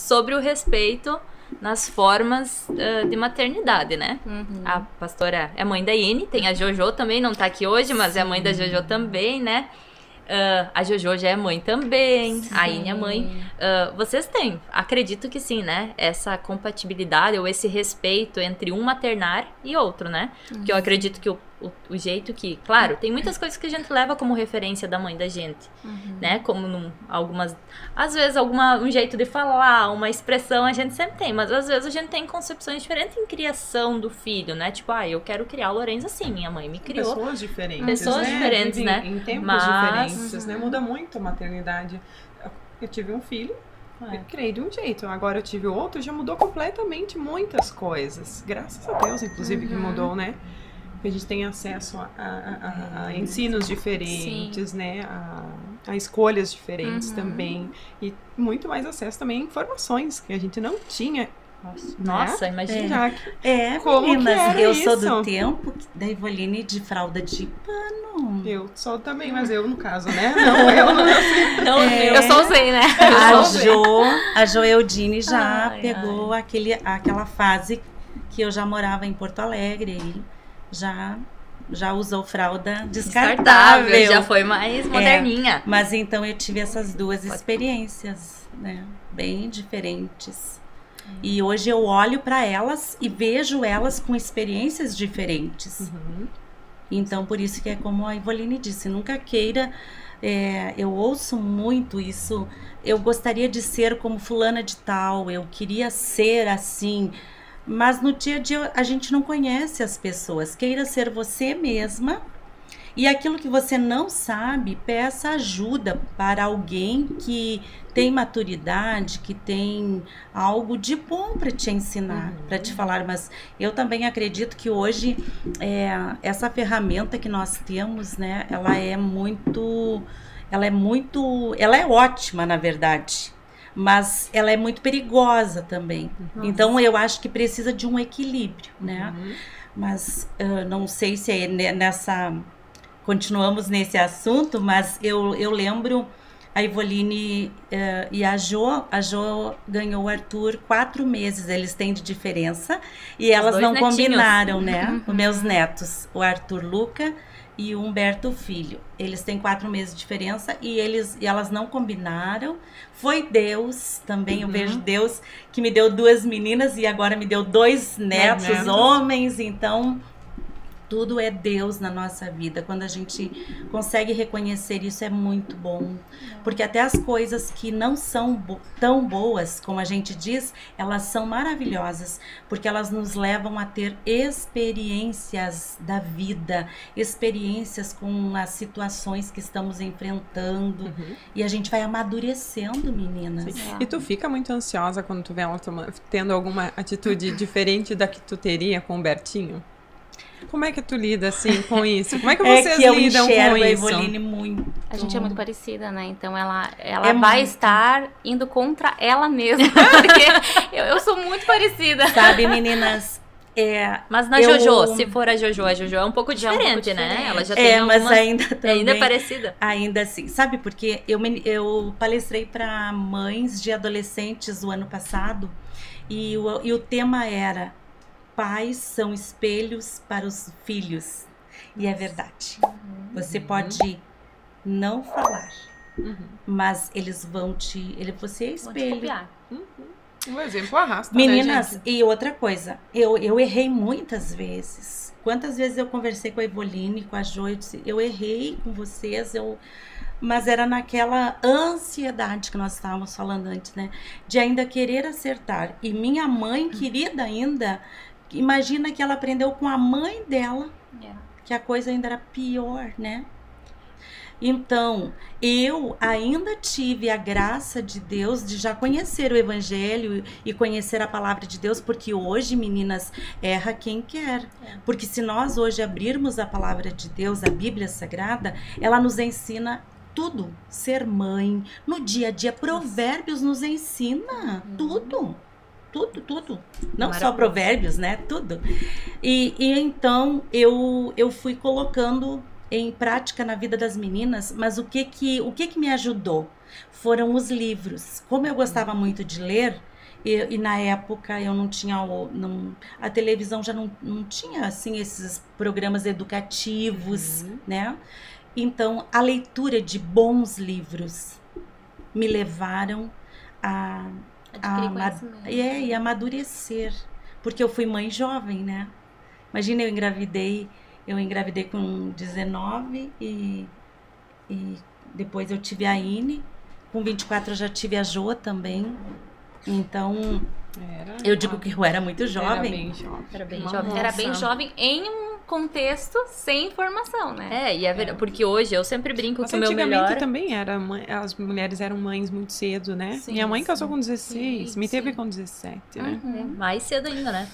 sobre o respeito nas formas de maternidade, né? A pastora é mãe da Ine, tem a Jojo também, não tá aqui hoje, mas é a mãe da Jojo também, né? A Jojo já é mãe também, a Ine é mãe. Vocês têm, acredito que sim, né? Essa compatibilidade ou esse respeito entre um maternar e outro, né? Porque eu acredito que o jeito que... Claro, tem muitas coisas que a gente leva como referência da mãe da gente, né? Como algumas... Às vezes, um jeito de falar, uma expressão a gente sempre tem, mas às vezes a gente tem concepções diferentes em criação do filho, né? Tipo, eu quero criar o Lorenzo assim, minha mãe me criou. Pessoas diferentes, Pessoas diferentes, né? Em tempos diferentes, né? Muda muito a maternidade. Eu tive um filho, eu criei de um jeito. Agora eu tive outro, já mudou completamente muitas coisas. Graças a Deus, inclusive, que mudou, né? A gente tem acesso a ensinos diferentes, né? A escolhas diferentes também. E muito mais acesso também a informações que a gente não tinha. Nossa, imagina. Mas eu sou do tempo da Evoline de fralda de pano. Eu sou também, mas eu no caso, né? Não, eu não. Eu só usei, né? A Joeldine já pegou aquela fase que eu já morava em Porto Alegre e já usou fralda descartável. Já foi mais moderninha. Mas então eu tive essas duas experiências, né? Bem diferentes. E hoje eu olho para elas e vejo elas com experiências diferentes. Então, por isso que é como a Evoline disse, nunca queira... eu ouço muito isso. Eu gostaria de ser como fulana de tal, eu queria ser assim... Mas no dia a dia a gente não conhece as pessoas. Queira ser você mesma. E aquilo que você não sabe, peça ajuda para alguém que tem maturidade, que tem algo de bom para te ensinar, para te falar. Mas eu também acredito que hoje essa ferramenta que nós temos, né, ela é ótima, na verdade. Mas ela é muito perigosa também. Então eu acho que precisa de um equilíbrio, né? Mas não sei se continuamos nesse assunto, mas eu lembro a Evoline e a Jo ganhou o Arthur 4 meses, eles têm de diferença, e elas não combinaram, né? Os meus netos, o Arthur Luca e o Humberto Filho. Eles têm 4 meses de diferença e elas não combinaram. Foi Deus também, eu vejo Deus que me deu 2 meninas e agora me deu 2 netos, homens, então tudo é Deus na nossa vida. Quando a gente consegue reconhecer isso, é muito bom. Porque até as coisas que não são tão boas, como a gente diz, elas são maravilhosas. Porque elas nos levam a ter experiências da vida, experiências com as situações que estamos enfrentando. E a gente vai amadurecendo, meninas. E tu fica muito ansiosa quando tu vê ela tendo alguma atitude diferente da que tu teria com o Bertinho? Como é que tu lida assim com isso? Como é que vocês lidam com isso? A Evoline muito. A gente é muito parecida, né? Então ela vai estar indo contra ela mesma. Porque eu sou muito parecida. Sabe, meninas? Mas na Jojo, se for a Jojo é um pouco diferente, né? Ela já tem mas ainda é parecida. Ainda assim. Sabe por quê? Eu palestrei para mães de adolescentes o ano passado e o tema era: pais são espelhos para os filhos. E é verdade. Você pode não falar, mas eles vão você é espelho. Um exemplo arrasta, meninas, né, e outra coisa, eu errei muitas vezes. Quantas vezes eu conversei com a Evoline, com a Jo, eu disse, eu errei com vocês, mas era naquela ansiedade que nós estávamos falando antes, né? De ainda querer acertar. E minha mãe querida ainda, imagina que ela aprendeu com a mãe dela, que a coisa ainda era pior, né? Então, eu ainda tive a graça de Deus de já conhecer o Evangelho e conhecer a palavra de Deus, porque hoje, meninas, erra quem quer. Porque se nós hoje abrirmos a palavra de Deus, a Bíblia Sagrada, ela nos ensina tudo. Ser mãe, no dia a dia, Provérbios nos ensina tudo. Tudo. Não só Provérbios, né? Tudo. E então, eu fui colocando em prática na vida das meninas, mas o que me ajudou foram os livros. Como eu gostava muito de ler, E na época eu não tinha, a televisão já não tinha assim esses programas educativos, né? Então a leitura de bons livros me levaram a amadurecer, porque eu fui mãe jovem, né? Imagina, eu engravidei com 19 e depois eu tive a Ine, com 24 eu já tive a Jo também. Então, eu digo que eu era muito jovem. Era bem jovem. Era bem jovem em um contexto sem informação, né? Porque hoje eu sempre brinco que o meu melhor... Antigamente também as mulheres eram mães muito cedo, né? Sim, minha mãe casou com 16, me teve com 17, né? Mais cedo ainda, né?